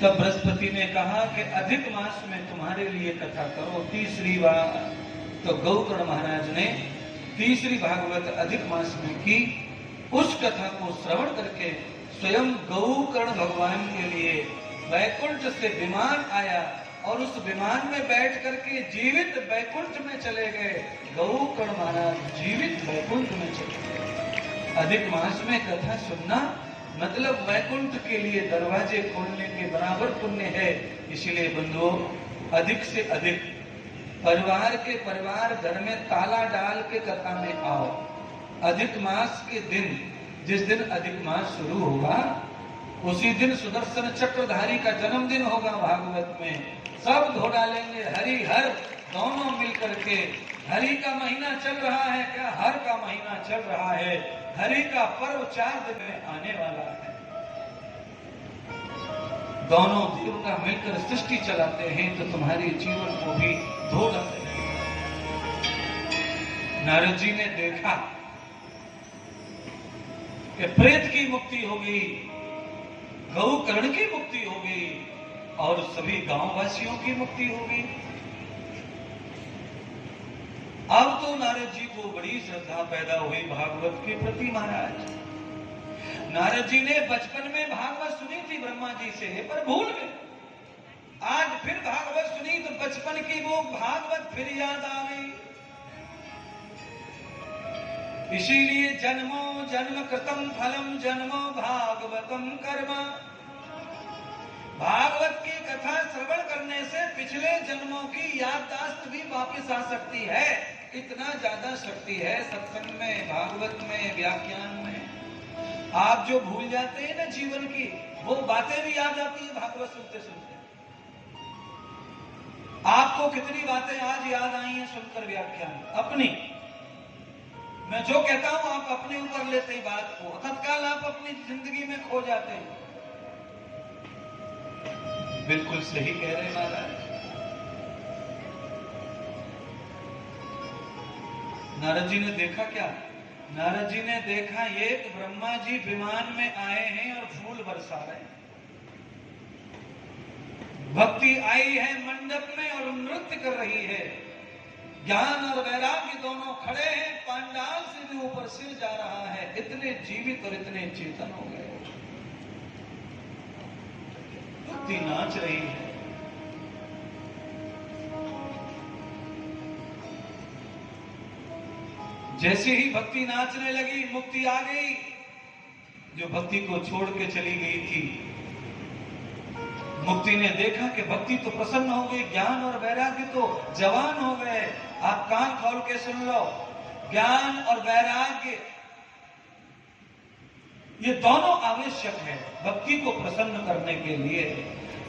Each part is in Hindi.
तब बृहस्पति ने कहा कि अधिक मास में तुम्हारे लिए कथा करो। तीसरी बार तो गौकर्ण महाराज ने तीसरी भागवत अधिक मास में की। उस कथा को श्रवण करके स्वयं गौकर्ण भगवान के लिए वैकुंठ से विमान आया और उस विमान में बैठ करके जीवित वैकुंठ में चले गए। गौकर्ण महाराज जीवित वैकुंठ में चले गए। अधिक मास में कथा सुनना मतलब वैकुंठ के लिए दरवाजे खोलने के बराबर पुण्य है। इसलिए बंधुओं, अधिक से अधिक परिवार घर में ताला डाल के कथा में आओ। अधिक मास के दिन, जिस दिन अधिक मास शुरू होगा उसी दिन सुदर्शन चक्रधारी का जन्मदिन होगा। भागवत में सब धो डालेंगे हरि हर दोनों मिलकर के। हरि का महीना चल रहा है क्या? हर का महीना चल रहा है। हरि का पर्व 4 दिन में आने वाला है। दोनों देवता मिलकर सृष्टि चलाते हैं तो तुम्हारे जीवन को भी धो डालते हैं। नारद जी ने देखा कि प्रेत की मुक्ति हो गई, गौकर्ण की मुक्ति हो गई और सभी गांववासियों की मुक्ति हो गई। अब तो नारद जी को बड़ी श्रद्धा पैदा हुई भागवत के प्रति। महाराज नारद जी ने बचपन में भागवत सुनी थी ब्रह्मा जी से, पर भूल गए। आज फिर भागवत सुनी तो बचपन की वो भागवत फिर याद आ गई। इसीलिए जन्मो जन्म कृतम फलम जन्मो भागवतम कर्म। भागवत की कथा श्रवण करने से पिछले जन्मों की याददाश्त भी वापस आ सकती है। इतना ज्यादा शक्ति है सत्संग में, भागवत में, व्याख्यान में। आप जो भूल जाते हैं ना जीवन की, वो बातें भी याद आती है भागवत सुनते सुनते। आपको कितनी बातें आज याद आई हैं सुनकर व्याख्यान अपनी। मैं जो कहता हूं आप अपने ऊपर लेते हैं बात को, तत्काल आप अपनी जिंदगी में खो जाते हैं। बिल्कुल सही कह रहे हैं महाराज। नारद जी ने देखा क्या? नारद जी ने देखा ये ब्रह्मा जी विमान में आए हैं और फूल बरसा रहे हैं। भक्ति आई है मंडप में और नृत्य कर रही है। ज्ञान और वैराग्य दोनों खड़े हैं, पांडाल से भी ऊपर सिर जा रहा है। इतने जीवित और इतने चेतन हो गए। भक्ति नाच रही है। जैसे ही भक्ति नाचने लगी मुक्ति आ गई। जो भक्ति को छोड़ के चली गई थी, मुक्ति ने देखा कि भक्ति तो प्रसन्न हो गई, ज्ञान और वैराग्य तो जवान हो गए। आप कान खोल के सुन लो, ज्ञान और वैराग्य ये दोनों आवश्यक है भक्ति को प्रसन्न करने के लिए।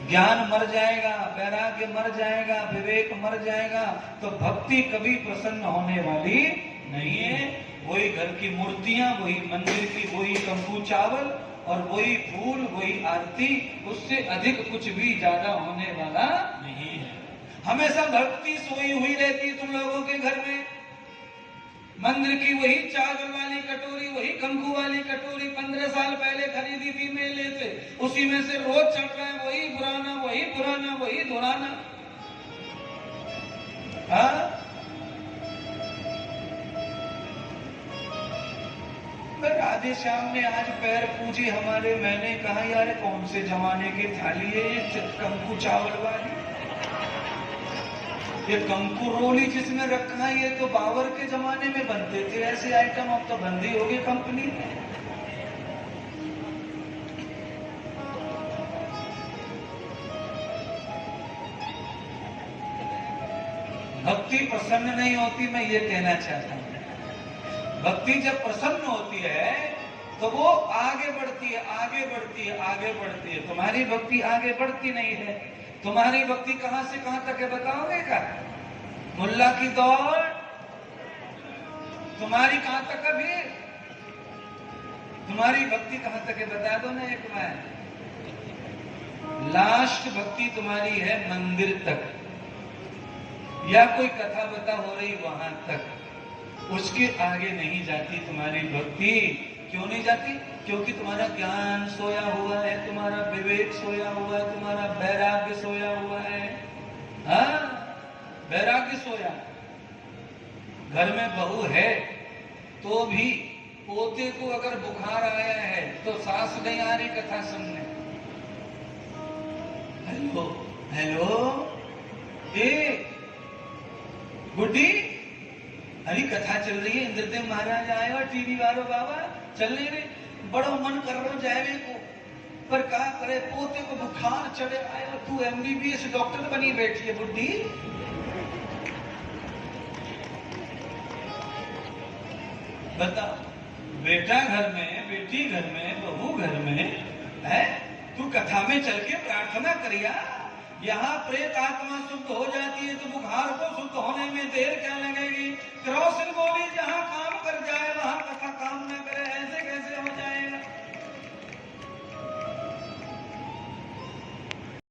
ज्ञान मर जाएगा, वैराग्य मर जाएगा, विवेक मर जाएगा तो भक्ति कभी प्रसन्न होने वाली नहीं है। वही घर की मूर्तियां, वही मंदिर की वही कंकु चावल और वही फूल, वही आरती, उससे अधिक कुछ भी ज्यादा होने वाला नहीं है। हमेशा भक्ति सोई हुई रहती है तुम लोगों के घर में। मंदिर की वही चावल वाली कटोरी, वही कंकु वाली कटोरी 15 साल पहले खरीदी थी मेले से, उसी में से रोज चढ़ रहा है वही पुराना, वही पुराना, वही धुराना। राधे श्याम ने आज पैर पूजी हमारे। मैंने कहा यार कौन से जमाने की थाली है ये कंकु चावल वाली, ये कंकु रोली जिसमें रखा है ये तो बाबर के जमाने में बनते थे ऐसे आइटम। अब तो बंदी होगी कंपनी में। भक्ति प्रसन्न नहीं होती, मैं ये कहना चाहता हूं। भक्ति जब प्रसन्न होती है तो वो आगे बढ़ती है, आगे बढ़ती है, आगे बढ़ती है। तुम्हारी भक्ति आगे बढ़ती नहीं है। तुम्हारी भक्ति कहां से कहां तक है बताओगे क्या? मुल्ला की दौड़ तुम्हारी कहां तक है? तुम्हारी भक्ति कहां तक है बता दो ना एक बार। लास्ट भक्ति तुम्हारी है मंदिर तक या कोई कथा बता हो रही वहां तक, उसके आगे नहीं जाती तुम्हारी भक्ति। क्यों नहीं जाती? क्योंकि तुम्हारा ज्ञान सोया हुआ है, तुम्हारा विवेक सोया हुआ है, तुम्हारा वैराग्य सोया हुआ है। हाँ, वैराग्य सोया। घर में बहू है तो भी पोते को अगर बुखार आया है तो सास नहीं आ रही कथा सुनने। हेलो हेलो, ए गुड्डी, अरे कथा चल रही है, इंद्रदेव महाराज आए और टीवी वालों बाबा चलने में बड़ा मन कर रहा जाने को, पर क्या करे, पोते को बुखार चढ़े आया, तू MBBS डॉक्टर बनी बैठी है बुड्ढी। बता, बेटा घर में, बेटी घर में, बहू घर में है, तू कथा में चल के प्रार्थना करिया। यहाँ प्रेत आत्मा शुद्ध हो जाती है तो बुखार को शुद्ध होने में देर क्या लगेगी। क्रॉसिन बोली जहाँ काम कर जाए वहाँ कथा काम न करे,